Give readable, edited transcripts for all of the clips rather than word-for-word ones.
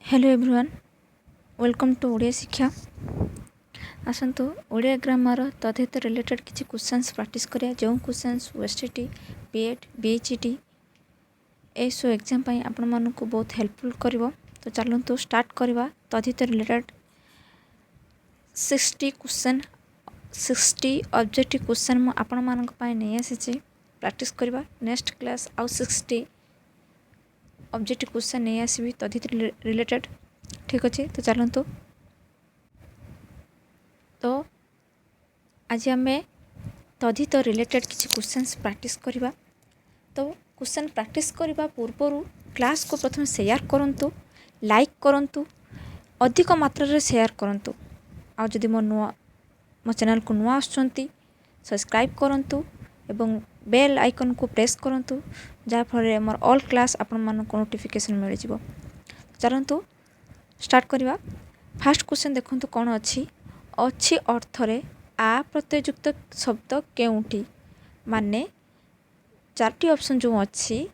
Hello everyone, welcome to Odia शिक्षा। आसतु Odia grammar तद्त रिलेटेड किसी क्वेश्चंस प्रैक्टिस करिया। जो क्वेश्चंस ओएसटीटी बीएड बीएचईटी ए सो एग्जाम आपण मानक बहुत हेल्पफुल करिवो। तो चलतु स्टार्ट करवा। तद्त रिलेटेड 60 क्वेश्चन 60 ऑब्जेक्टिव क्वेश्चन आपण मानक पय नै आसीची प्रैक्टिस करवा। नेक्स्ट क्लास आउ 60 ऑब्जेक्टिव क्वेश्चन नहीं आसबि तद्त रिलेटेड। ठीक अच्छे, तो चलतु। तो आज आम तद्त रिलेटेड किसी क्वेश्चंस प्रैक्टिस करवा। तो क्वेश्चन प्रैक्टिस करने पूर्व क्लास को प्रथम शेयर करंतु, लाइक करंतु, अधिक मात्रा रे शेयर करंतु। आ जदि मो चैनल को नुआ आछंती सब्सक्राइब करंतु एवं बेल आइकन को प्रेस करंतु, जहाँ फल मोर ऑल क्लास आपण मानक नोटिफिकेशन मिल जिवो। चलतु स्टार्ट करवा। फास्ट क्वेश्चन देखंतु कौन अच्छी अच्छी अर्थरे आ प्रत्ययुक्त शब्द केउंठी। माने चारटी ऑप्शन जो अच्छी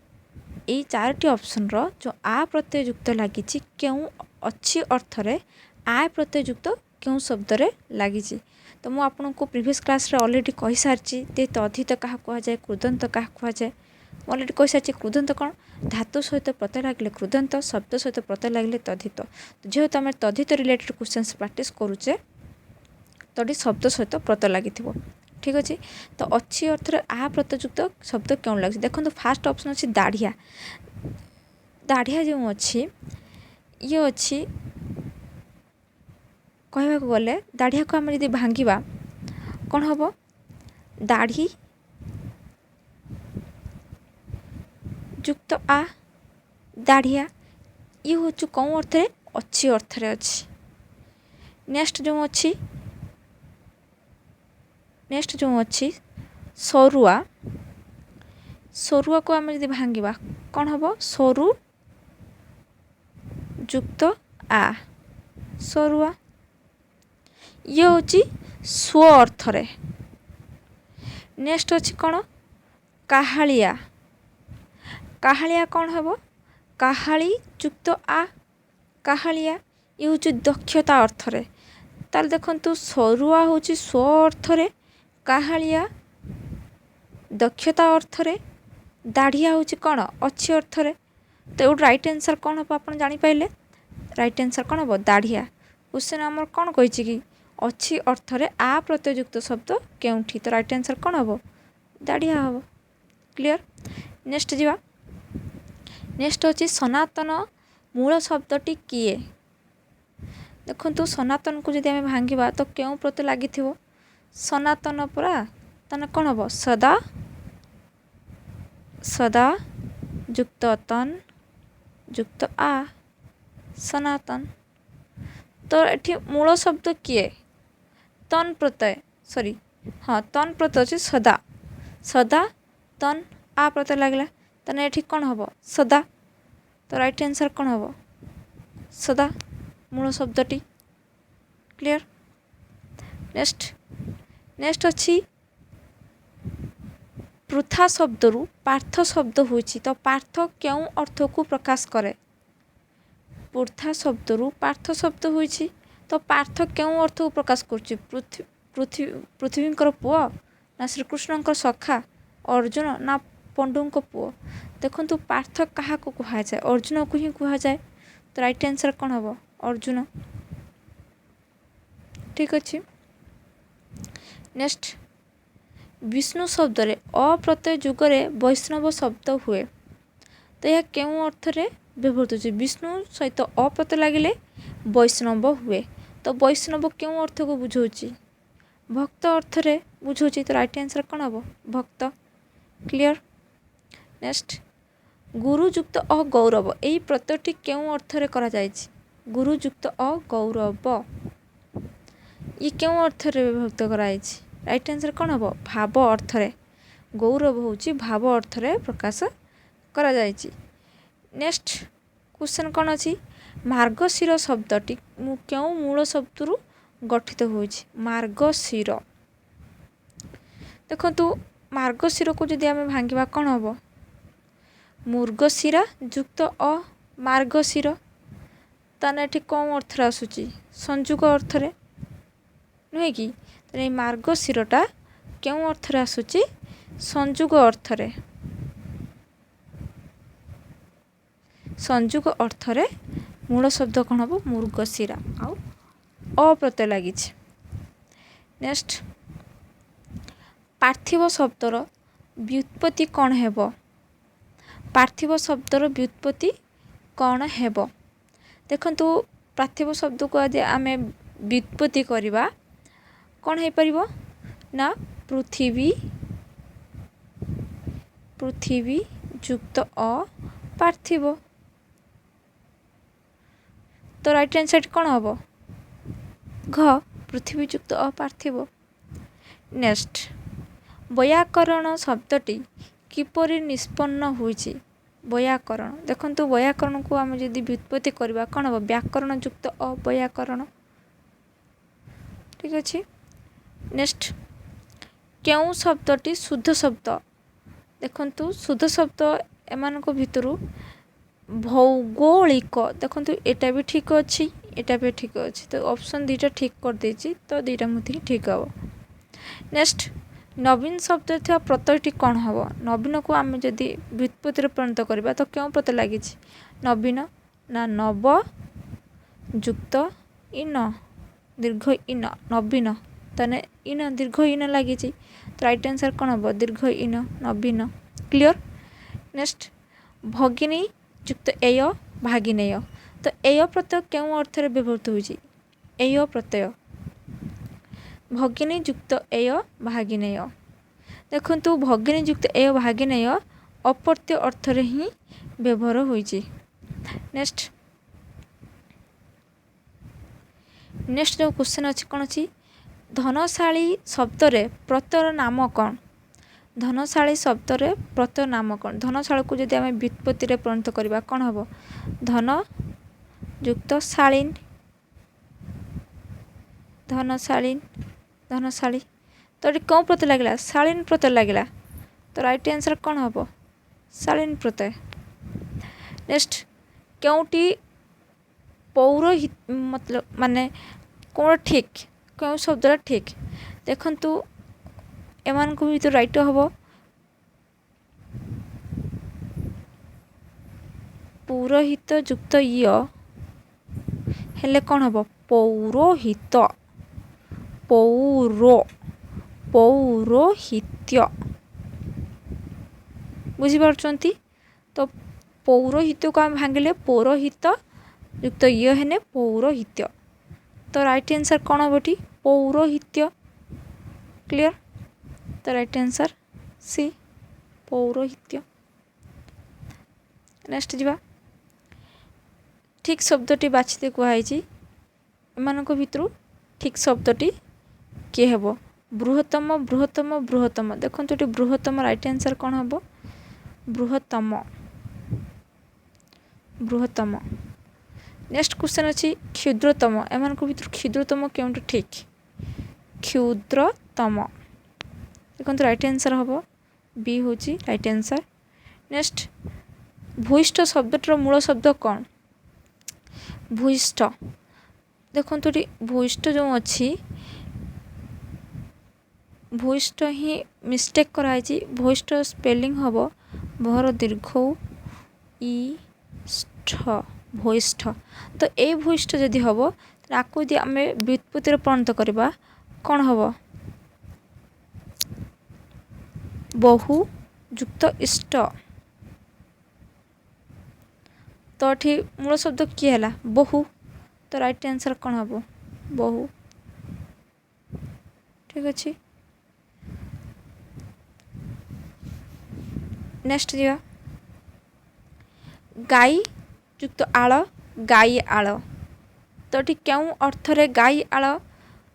ये चारटी ऑप्शन रो जो आ प्रत्ययुक्त लगी क्यों अच्छी अर्थरे आ प्रत्ययुक्त क्यों शब्द रे लगी। तो मु आपन को प्रीवियस क्लास रे ऑलरेडी कहि सारची ते तद्धित कहा कुआ जाए, कृदंत कहा कुआ जाए। ऑलरेडी कहि सारची कृदंत कौन धातु सहित प्रत्यय लागले कृदंत, शब्द सहित प्रत्यय लागले तद्धित। जेहेतु आम तद्धित रिलेटेड क्वेश्चंस प्रैक्टिस करूचे तड़ी शब्द सहित प्रत्यय लगी। ठीक अच्छे, तो अच्छी अर्थ आ प्रत्ययुक्त शब्द क्यों लगे। देखो फास्ट ऑप्शन अच्छी दाढ़िया। दाढ़िया जो अच्छी ये अच्छी कहवा गले दाढ़िया को आम यदि भांगा कौन हम दाढ़ी युक्त आ दाढ़िया ये हूँ कौन अर्थ अच्छी अर्थरे अच्छी। नेक्स्ट जो अच्छी सरुआ। सरुआ को आम यदि भांगा कौन हम सरु युक्त आ सरुआ। ये हूँ स्व अर्थरे। नेक्स्ट अच्छी कौन काहालिया। काहालिया कौन हम काहाली युक्त आ काहालिया ये हूँ दक्षता अर्थरे। ताल देखंतु सरुआ हूँ स्व अर्थरे, काहालिया दक्षता अर्थरे, दाढ़िया हूँ कौन अच्छी अर्थरे। तो ये राइट आंसर कौन हम आप जापारे। राइट आंसर कौन हम दाढ़िया। क्वेश्चन आमर कौन कही कि अच्छी अर्थरे आ प्रत्ययुक्त शब्द केउठी। तो राइट आंसर कौन हम दाढ़िया हम। क्लियर। नेक्स्ट जीवा। नेक्स्ट अच्छी सनातन मूल शब्दटी किए। देखो सनातन को जब आम भांगा तो क्यों प्रत्यय लगी सनातन परा तने कौन हम सदा सदा युक्त तन युक्त आ सनातन। तो ये मूल शब्द किए तन प्रत्यय सॉरी हाँ तन प्रत्यय अच्छे सदा सदा तन आ प्रत्यय लगला तने ये कौन हम सदा। तो राइट आंसर कौन हम सदा मूल शब्दटी। क्लियर। नेक्स्ट अच्छी पृथा शब्द रु पार्थ शब्द होइछि। तो पार्थ क्यों अर्थ को प्रकाश करे। पृथा शब्द रु पार्थ शब्द होइछि तो पार्थ क्यों अर्थ को प्रकाश करुछि। पृथ्वी पुओ ना श्रीकृष्ण सखा अर्जुन ना पंडु पुओ। देखंतु पार्थ क्या कह जाए अर्जुन को ही कह जाए। तो राइट आंसर कौन हम अर्जुन। ठीक अच्छे। नेक्स्ट विष्णु शब्द रे अप्रत्यय जुगरे वैष्णव शब्द हुए। तो यह क्यों अर्थरे व्यवहृत होछि। विष्णु सहित अप्रत्यय लगिले वैष्णव हुए। तो वैष्णव क्यों अर्थ को बुझाऊछि भक्त अर्थरे बुझाऊछि। तो राइट आंसर कौन हम भक्त। क्लियर। नेक्स्ट गुरुयुक्त अगौरव यही प्रत्ययटी क्यों अर्थरे करा जायछि। गुरुयुक्त अगौरव ये क्यों अर्थरे विभक्त कराई। राइट आंसर कौन हम भाव अर्थरे। गौरव होची भाव अर्थरे प्रकाश करा जायछि। नेक्स्ट क्वेश्चन कौन अच्छी मार्गशीर शब्दटी क्यों मूल शब्द रु गठित होइछि। मार्गशीर देखंतु मार्गशीर को जदि आम भांगा कौन हम मृगशिरा युक्त अ मार्गशीर। ताने एठी कौन अर्थ आसूची संयुग अर्थ रे नुहे कि ताने मार्गशीरटा क्यों अर्थ आसूची संयुग अर्थ रे संयुग अर्थ रे मूल शब्द कौन हम मृगशिरा आउ अप्रत्यय लगी। नेक्स्ट पार्थिव शब्दर व्युत्पत्ति कौन हेब पार्थिव शब्दर व्युत्पत्ति कौन हेब देखंतु पार्थिव शब्द को यदि आमे व्युत्पत्ति करवा कौन है परिबो ना पृथ्वी पृथ्वी युक्त अ पार्थिव तो राइट आंसर कौन हम घ पृथ्वी युक्त अपार्थिव। नेक्स्ट व्याकरण शब्दटी किपरि निष्पन्न होइछि व्याकरण देखंतु व्याकरण को आम जदि व्युत्पत्ति करवा कौन हम व्याकरण युक्त अव्याकरण ठीक अच्छे। नेक्स्ट क्यों शब्दटी शुद्ध शब्द देखंतु शुद्ध शब्द एमानक भितरु भौगोलिक देखंतु एटा भी ठीक अच्छी एटा भी ठीक अच्छी तो ऑप्शन दीटा ठीक कर देछि तो दीटा मते ठीक हम। नेक्स्ट नवीन शब्द था प्रत्ययटी कौन हम नवीन को आम जदि व्युत्पत्ति परिणत करवा तो क्यों प्रत्यय लगी नवीन ना नव युक्त इन दीर्घ इन नवीन तने इन दीर्घ इन लगी तो राइट आंसर कौन हम दीर्घ इन नवीन क्लियर। नेक्स्ट भगिनी युक्त एय भागिनेय तो एय प्रत्यय क्यों अर्थ रे व्यवहृत होइछि एय प्रत्यय भगिनी युक्त एय भागिनेय देखंतु भगिनी युक्त एय भागिनेय अपर्त्य अर्थ रे ही व्यवहार होइछि। नेक्स्ट जो क्वेश्चन अछि कोन अछि धनशाली शब्द रे प्रत्यय नाम कौन धनशाली शब्द रे प्रत्यय नाम कौन धनशाली को जदि आमे व्युत्पत्ति रे परिणत करबा कौन हबो धन युक्त शालीन धनशालीन धनशाली तो ये कौन प्रत्यय लगला शालीन प्रत्यय लगला तो राइट आंसर कौन हम शालीन प्रत्यय। नेक्स्ट क्योंटी पौरोहित मतलब माने कौन ठीक क्यों शब्द ठीक देखंतु एमान को भी तो राइट हम पौरोहित युक्त य हेले कौन हम पौरोहित पौरोहित्य बुझीपार्चंती तो पौरोहित्य को आम भांगिले पौरोहित युक्त य हेने पौरोहित्य तो राइट आंसर कौन हम पौरोहित्य क्लियर तो राइट आंसर सी पौरोहित्य। नेक्स्ट जीवा ठीक शब्दटी बाछिते कहुई एमानक भितरु ठीक शब्दटी किए हेब बृहत्तम बृहत्तम बृहत्तम देखंतु ये बृहत्तम राइट आंसर कौन हम बृहत्तम बृहत्तम। नेक्स्ट क्वेश्चन अच्छी क्षुद्रतम एमानक भितर क्षुद्रतम क्योंटि ठीक क्षुद्रतम देखंतु राइट आंसर हम बी हूँ राइट आंसर। नेक्स्ट भूयिष्ठ शब्दटर मूल शब्द कौन भूयिष्ठ देखंतु भूयिष्ठ जो अच्छी भूयिष्ठ ही मिस्टेक कराई भूयिष्ठ स्पेलिंग हम भर दीर्घ ई भूयिष्ठ तो ये भूयिष्ठ जदि हम आपको यदि आम व्युत्पत्ति परिणत करवा कौन हम बहु युक्त इष्ट तो ये मूल शब्द किए है बहु तो राइट आंसर कौन हम बहु ठीक अच्छे। नेक्स्ट जा गाई युक्त आल गाई आल तो ये क्यों अर्थ रे गाई आल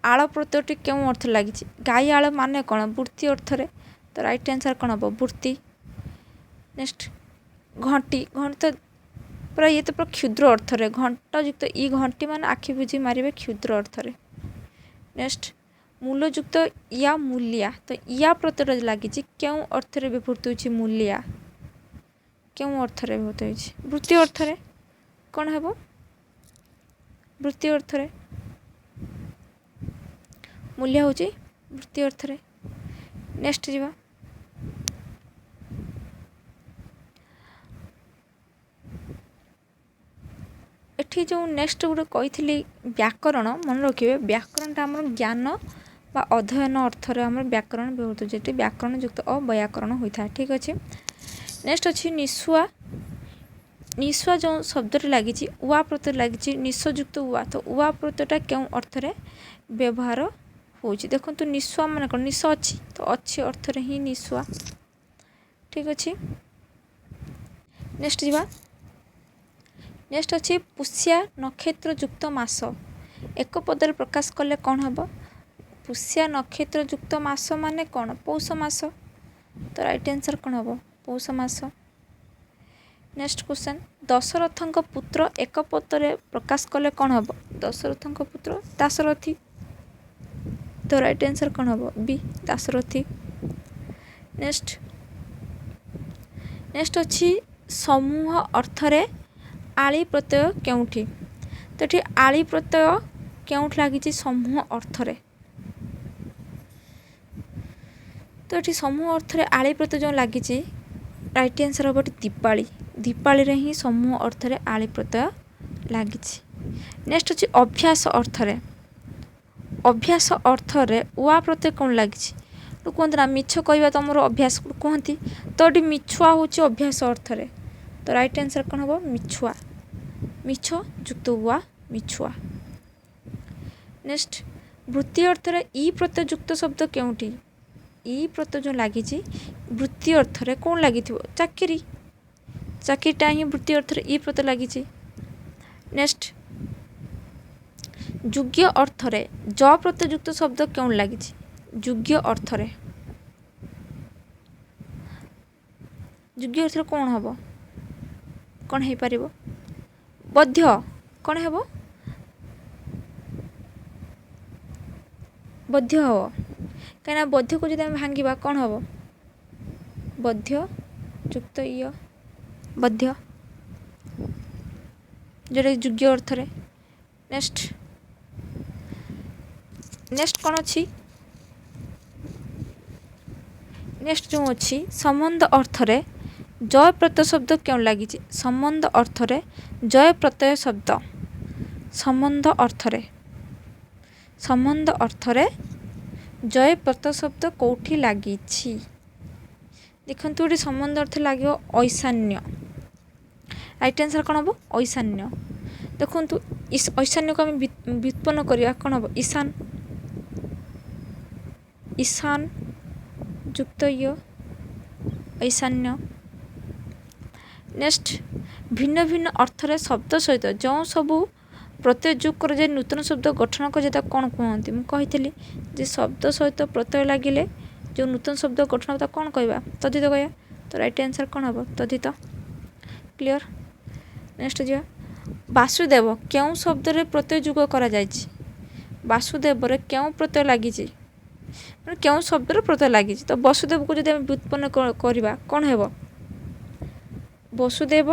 आल प्रत्ययटी क्यों अर्थ लगी गाई आल माने कौन वृत्ति अर्थ रे तो राइट आंसर कौन हम वृत्ति। नेक्स्ट घंटी घंटी तो पूरा ये तो पूरा क्षुद्र अर्थ रे घंटा युक्त ई घंटी मान आखि बुझी मारे क्षुद्र अर्थ रे। नेक्स्ट मूल युक्त या मूलिया तो या प्रत्यय लगी क्यों अर्थ रे व्यवहृत होछि मूलिया क्यों अर्थ रे व्यवहृत होछि वृत्ति अर्थ रे कौन हेबो वृत्ति अर्थ रे मूल्य हूँ वृत्ति अर्थ रे। नेक्स्ट जीवा एठी जो नेक्स्ट गोटे कही व्याकरण मन रखिए व्याकरणटा आम ज्ञान बा अध्ययन अर्थर आम व्याकरण व्यवहृत जेटी व्याकरण युक्त अव्याकरण होता है। ठीक अच्छे नेक्स्ट अच्छी निशुआ निशुआ जो शब्द लगी उआ प्रत्यय लगी निशयुक्त उआ तो उआ प्रत्ययटा क्यों अर्थ रे व्यवहार हो देखो तो निशुआ मान कौन निश अच्छी तो अच्छी अर्थ रे ही निशुआ। ठीक अच्छे नेक्स्ट जीवा नेक्स्ट अच्छी पुष्या नक्षत्र युक्त मास एक पदर प्रकाश कले कौन हम पुष्या नक्षत्र युक्त मास माने कौन पौष मास तो राइट आंसर कौन हम पौष मास। नेक्स्ट क्वेश्चन दशरथଙ୍କ पुत्र एक पदरे प्रकाश कले कौन हम दशरथଙ୍କ पुत्र दाशरथी तो राइट आंसर कौन हम बी दाशरथी। नेक्स्ट नेक्स्ट अच्छी समूह अर्थरे आली प्रत्यय केउठी तो ये आली प्रत्यय केउठ लगी समूह अर्थरे तो ये समूह अर्थरे आली प्रत्यय जो लगी राइट आंसर हम दीपाली दीपाली रे ही समूह अर्थरे आली प्रत्यय लगी। नेक्स्ट अच्छी अभ्यास अर्थरे अभ्यास अर्थरे उआ प्रत्यय कौन लगी कहते ना मिछ कहवा तुम अभ्यास कहती तो ये मिछुआ हूँ अभ्यास अर्थरे तो राइट आंसर कौन हम मिछुआ मिछ युक्त हुआ मिछुआ। नेक्स्ट वृत्ति अर्थरे ई प्रत्यय युक्त शब्द केउठी ई प्रत्यय जो लगी वृत्ति अर्थरे कौन लगी चाकरी चाकरीटा ही वृत्ति अर्थरे ई प्रत्यय लगी। नेक्स्ट योग्य अर्थरे ज प्रत्यय युक्त शब्द क्यों लगी योग्य अर्थरे योग्य अर्थरे कौन हम कौन हो पार बध्य कौन है बध्य हम कहीं बध्य को जब भांगा कौन हम बध्य युक्त य बध्य जोटा योग्य अर्थरे। नेक्स्ट नेक्स्ट कौन अच्छी नेक्स्ट जो अच्छी संबंध अर्थरे जय प्रत्यय शब्द क्यों लगी संबंध अर्थरे जय प्रत्यय शब्द संबंध अर्थरे जय प्रत्यय शब्द कौटी लगी देखो ये संबंध अर्थ लगे ऐशान्य राइट आंसर कौन हम ऐशान्य देखो ऐशान्य को आम व्युत्पन्न करवा कौन हम ईशान ईशान युक्त ऐशान्य। नेक्स्ट भिन्न भिन्न अर्थरे शब्द सहित जो सबू प्रत्यय जोग कर जाए नूतन शब्द गठन कर कौन कहते मुझे जे शब्द सहित प्रत्यय लगिले जो नूतन शब्द गठन होता कौन कहवा तद्धित कहवा तो राइट आंसर कौन हम तद्धित। क्लियर नेक्स्ट जा वासुदेव क्यों शब्द रे प्रत्यय जोग करा जायछि वासुदेव रे क्यों प्रत्यय लगी क्यों शब्द रे प्रत्यय लगी तो वसुदेव को जब व्युत्पन्न करवा कौन है वसुदेव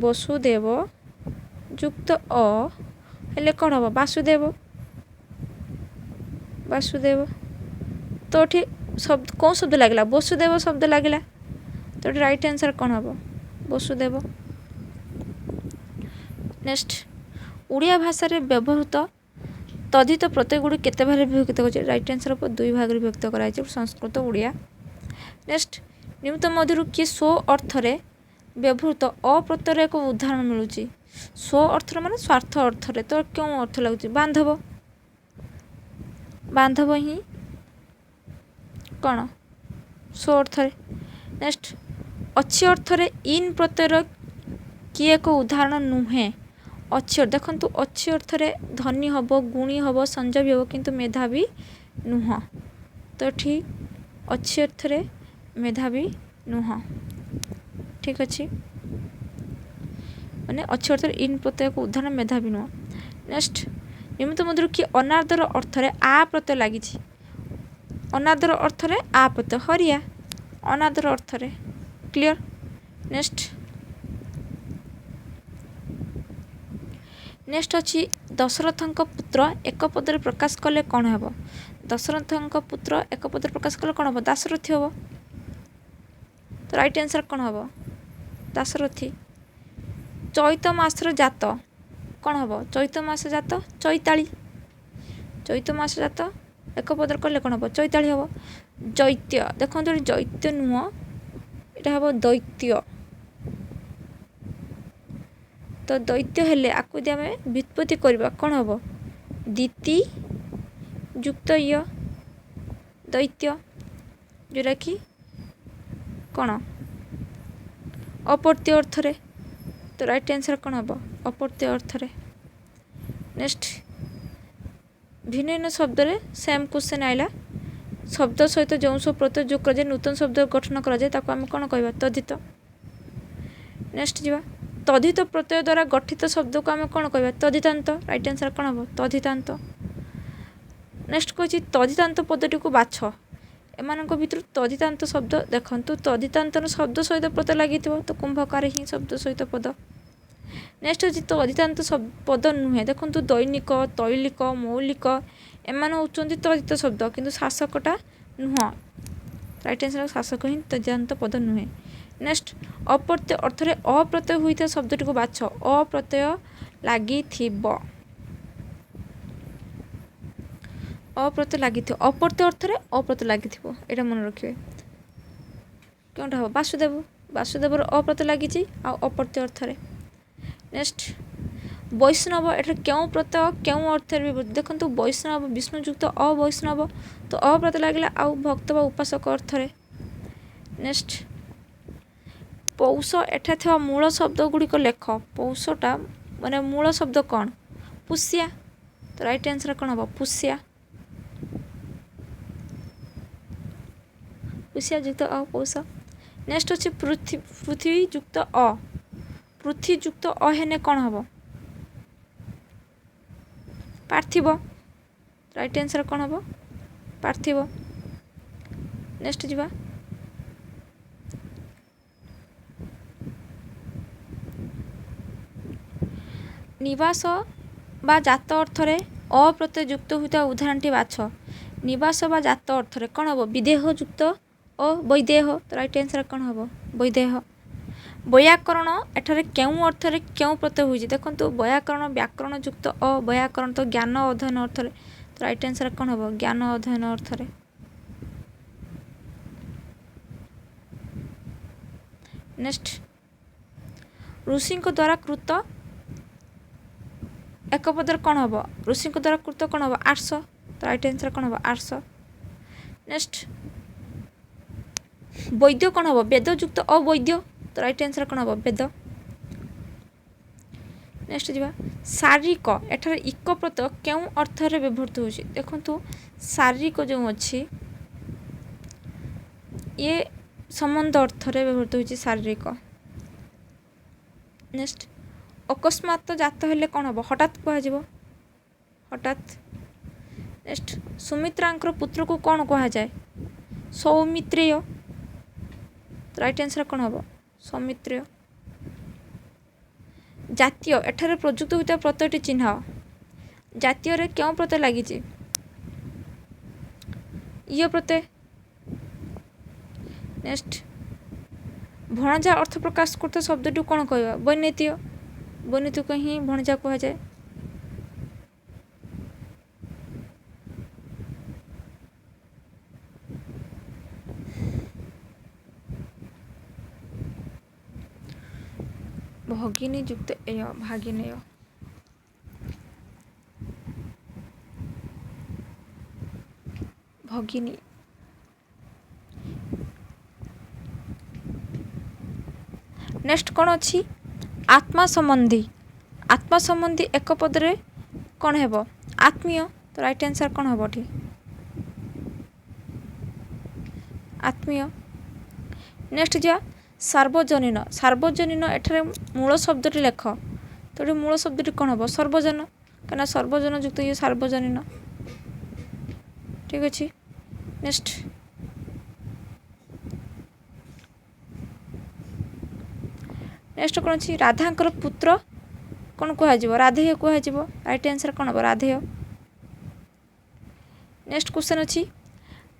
वसुदेव युक्त अ हेले कौन हम वासुदेव वासुदेव तो ये शब्द कौन शब्द लगे वसुदेव शब्द लगे तो राइट आंसर कौन हम वसुदेव। नेक्स्ट ओडिया भाषा रे व्यवहृत तद्धित प्रत्यय गुड़ी केते भाग विभक्त कर राइट आंसर हम 2 भाग विभक्त कराई संस्कृत ओडिया। नेक्स्ट निमित्त मध्य किए स्व अर्थरे व्यवहृत अप्रत्यय एक उदाहरण मिलूँ स्व अर्थ माने स्वार्थ अर्थरे तो क्यों अर्थ लगुच बांधव बांधव ही कौन स्व अर्थरे। नेक्स्ट अच्छी अर्थरे इन प्रत्यय किए एक उदाहरण नुहे अच्छी देखो अच्छी अर्थरे धनी हम गुणी हम संजोगी हम किंतु मेधावी नुह तो ठीक अच्छी अर्थरे मेधावी नुह ठीक अच्छे माने अच्छी अर्थरे इन प्रत्यय को उदाहरण मेधावी नुह। नेक्स्ट निमित्त मध्य कि अनादर अर्थरे आ प्रत्यय लगी अनादर अर्थरे आ प्रत्यय हरिया अनादर अर्थरे। क्लियर नेक्स्ट नेक्स्ट अच्छी दशरथଙ୍କ पुत्र एक पदरे प्रकाश कले कौन हेब दशरथଙ୍କ पुत्र एक पदरे प्रकाश कले कौन हेब दाशरथी हेब तो राइट आंसर कौन हेब दाशरथी चैत मासर जात कौन हेब चैत मास जात चैताली चैत मास जात एक पदर कले कौन हेब चैताली हेब दैत्य देखो दैत्य नुह यहाँ हेब दैत्य तो दैत्य हेले आकु आम व्युत्पत्ति करवा कौन हेब दीति युक्त य दैत्य जोटा कि कौन अपवर्त्य अर्थ रे तो राइट आंसर कौन हेब अपवर्त्य अर्थ रे नेक्स्ट भिन्न भिन्न शब्द रे सेम क्वेश्चन आइला शब्द सहित जो सब प्रत्यय जोग कर नूतन शब्द गठन कराए आम कौन कह तद्धित नेक्स्ट जीवा तद्धित प्रत्यय द्वारा गठित शब्द को आम कौन कह तद्धितांत राइट आंसर कौन हम तद्धितांत नेक्स्ट कही तद्धितांत पदटी को बाछ एम भर तद्धितांत शब्द देखु तद्धितांत शब्द सहित प्रत्यय लगी तो कुंभकार ही शब्द सहित पद नेक्स्ट अच्छी तद्धितांत पद नुहे देखो दैनिक तैलिक मौलिक एम होती तद्धित शब्द किंतु शासकटा नुह राइट आंसर शासक ही तद्धितांत पद नुहे नेक्स्ट अप्रत्यय अर्थ रे अप्रत्यय होता शब्दटी को बाछ अप्रत्यय लगी अप्रत्यय लगी अप्रत्यय अर्थ रे अप्रत्यय लगी यहाँ मन रखिए कौनटा हम वासुदेव वासुदेवर अप्रत्यय लगी अप्रत्यय अर्थ रे नेक्स्ट वैष्णव एट क्यों प्रत्यय क्यों अर्थ देखो वैष्णव विष्णुयुक्त अवैष्णव तो अप्रत्यय लगे आउ भक्त बा उपासक अर्थ रे नेक्स्ट पौष एठा था मूल शब्द गुड़िक लेख पौषटा माने मूल शब्द कौन पुष्या तो राइट आंसर कौन हम पुष्या पुष्या युक्त पौष नेक्स्ट अच्छे पृथ्वी युक्त पृथ्वी युक्त हेने कौन हम पार्थिव राइट आंसर कौन हम पार्थिव नेक्स्ट जीवा निवास बा जात अर्थ रे अप्रत्यय युक्त होता उदाहरण टी बाछ निवास बा जात अर्थ रे कौन हम विदेह युक्त वैदेह तो राइट आंसर कौन हम वैदेह व्याकरण एठारे क्यों अर्थ रे क्यों प्रत्यय होइछि देखंतु व्याकरण व्याकरण युक्त व्याकरण तो ज्ञान अध्ययन अर्थ रे तो राइट आंसर कौन हम ज्ञान अध्ययन अर्थ रे नेक्स्ट ऋषि द्वारा कृत एक पदर कौन हम ऋषि द्वारा कृत कौन हम आर्ष तो राइट आंसर कौन हम आर्ष नेक्स्ट वैद्य कौन हम वेद युक्त अवैद्य तो राइट आंसर कौन हम वेद नेक्स्ट जीवा शारीरिक एठार इक प्रत्यय क्यों अर्थ रे व्यवहृत होछि देखंतु शारीरिक जो अच्छी ये संबंध अर्थ रे व्यवहृत होछि शारीरिक नेक्स्ट अकस्मात जात हेले कौन हम हठात कह हठात नेक्स्ट सुमित्रांकर पुत्र को कौन कह जाए सौमित्रेय राइट आंसर कौन हम सौमित्रेय जातीय एठारे प्रयुक्त होता प्रत्ययटी चिन्ह जातीय रे क्यों प्रत्यय लगी ये प्रत्यय नेक्स्ट भणजा अर्थ प्रकाश करता शब्दटी कौन कह वैनीत्य वैनीत्य को ही भणजा कह जाए भगिनी युक्त एय भागिनेय भगिनी नेक्स्ट कौन अच्छी आत्मा संबंधी एक पदरे कौन हेब आत्मीय तो राइट आंसर कौन हम आत्मीय नेक्स्ट जा सार्वजनीन एठारे मूल शब्दटी लेख तो ये मूल शब्दटी कौन हम सर्वजन कहीं सर्वजन युक्त ये सार्वजनीन ठीक अच्छे नेक्स्ट नेक्स्ट कौन अच्छी राधांकर पुत्र कौन कहुब राधेय कहुब राइट आंसर कौन हम राधेय। नेक्स्ट क्वेश्चन अच्छी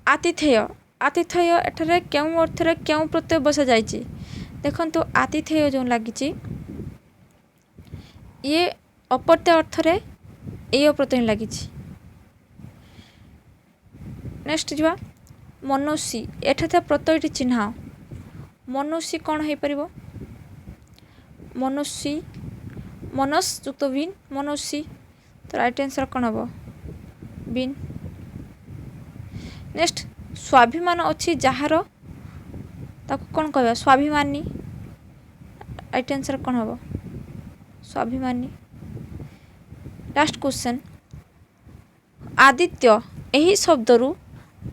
आतिथेय आतिथेय एठारे क्यों अर्थ रे क्यों प्रत्यय बसा जाइए देखो आतिथेय जो लगी ये अप्रत्यय अर्थ रे ए प्रत्यय लगी। नेक्स्ट जा मनोसी एठाते प्रत्यय चिन्ह मनोसी कौन हो पार मनोसी मनस युक्त बिन मनोसी तो राइट आंसर कौन हम बिन। नेक्स्ट स्वाभिमान अच्छी जार ताको कौन कह स्वाभिमानी राइट आंसर कौन हम स्वाभिमानी। लास्ट क्वेश्चन आदित्य यही शब्दरू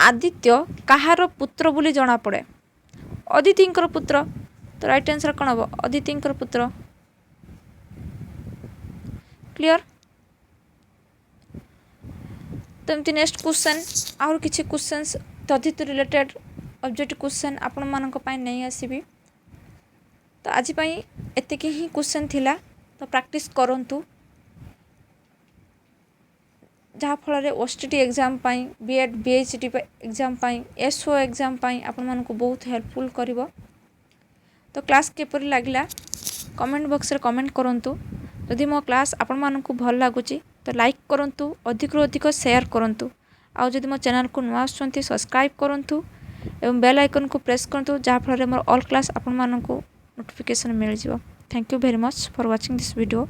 आदित्य कहार पुत्र बोली जना पड़े अदितिंकर पुत्र तो राइट आंसर कौन हम अदितिंकर पुत्र। क्लियर तो एमती नेक्स्ट क्वेश्चन आउर किछि क्वेश्चंस तथित रिलेटेड ऑब्जेक्ट क्वेश्चन आपण मानक पई नहीं आसीबी तो आज पई एतिकी ही क्वेश्चन थिला तो प्रैक्टिस करंतु जहाँ फल ओटीटी एग्जाम पाई बीएड बीएचडी एग्जाम पाई एसओ एग्जाम पाई आपण मानक बहुत हेल्पफुल करिवो। तो क्लास केपर लागला कमेंट बॉक्स रे कमेंट करंतु यदि मो क्लास आपण मानक भल लागुची तो लाइक करंतु अधिक अधिक शेयर करंतु आउ जदि मो चैनल को नुआ आछंती सब्सक्राइब करंतु एवं बेल आइकन को प्रेस करंतु जहाँ फल मोर ऑल क्लास आपण मानक नोटिफिकेशन मिल जिवो। Thank you very much for watching this video.